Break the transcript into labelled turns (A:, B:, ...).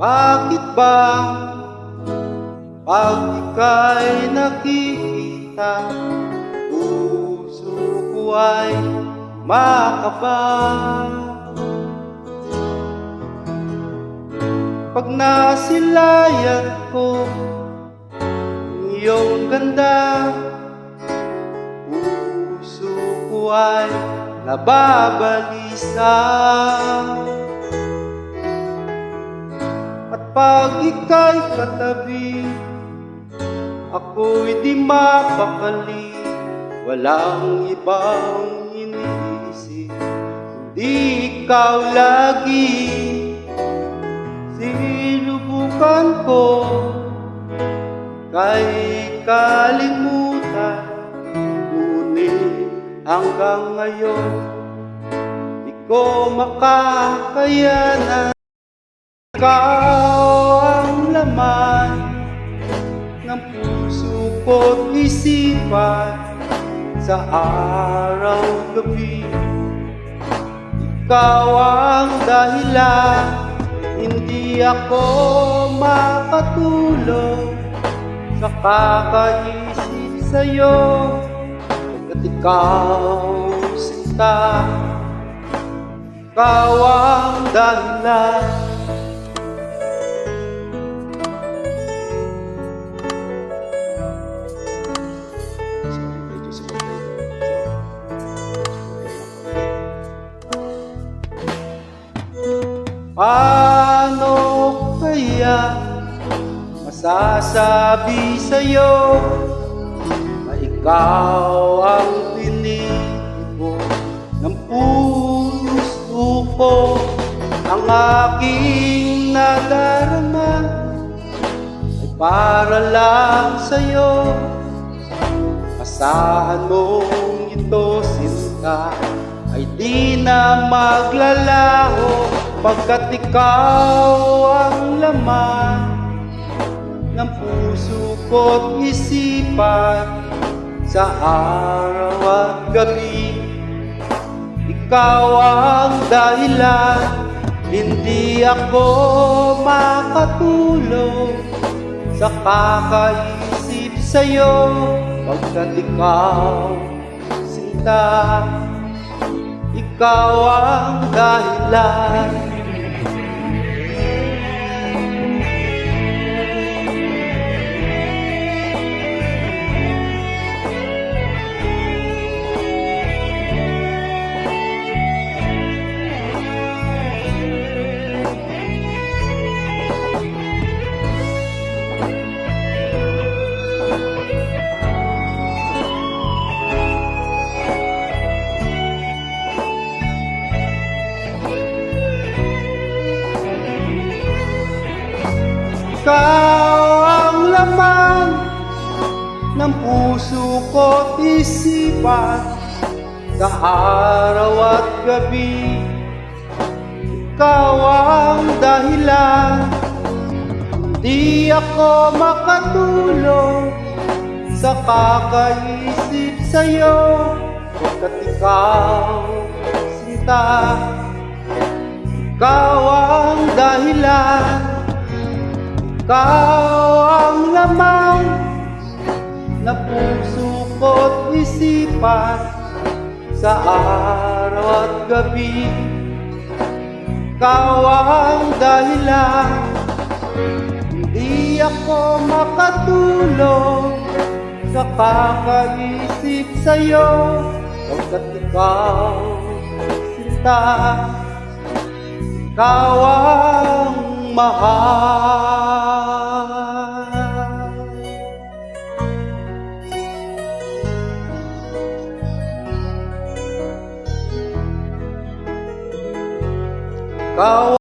A: Bakit ba pag ika'y nakikita, puso ko ay makaba? Pag nasilayan ko iyong ganda, puso ko ay nababalisa. At pag ika'y katabi, ako'y di mapakali. Walang ibang iniisip, di ikaw lagi. Sinubukan ko kay kalimutan, ngunit hanggang ngayon di ko makakayanan. Ikaw ang laman ng puso ko't isipan, sa araw-gabi. Ikaw ang dahilan, hindi ako makatulog sa kakaisip sa'yo. Pagkat ikaw sinta, ikaw ang dahilan. Paano kaya masasabi sa'yo na ikaw ang pinili ko ng puso ko? Ang aking nadarama ay para lang sa'yo. Asahan mong ito, sinta, ay di na maglalaho, pagkat ikaw ang laman ng puso ko't isipan, sa araw at gabi. Ikaw ang dahilan, hindi ako makatulog sa kakaisip sa'yo. Pagkat ikaw sinta, ikaw ang dahilan. Ikaw ang laman ng puso ko't isipan, sa araw at gabi. Ikaw ang dahilan, hindi ako makatulog sa kakaisip sa'yo. Pagkat ikaw sinta, ikaw ang dahilan. Ikaw ang laman na puso ko't isipan, sa araw at gabi. Ikaw ang dahilan, hindi ako makatulog sa kakaisip sa'yo. Pagkat ikaw sinta, ikaw ang mahal. Ikaw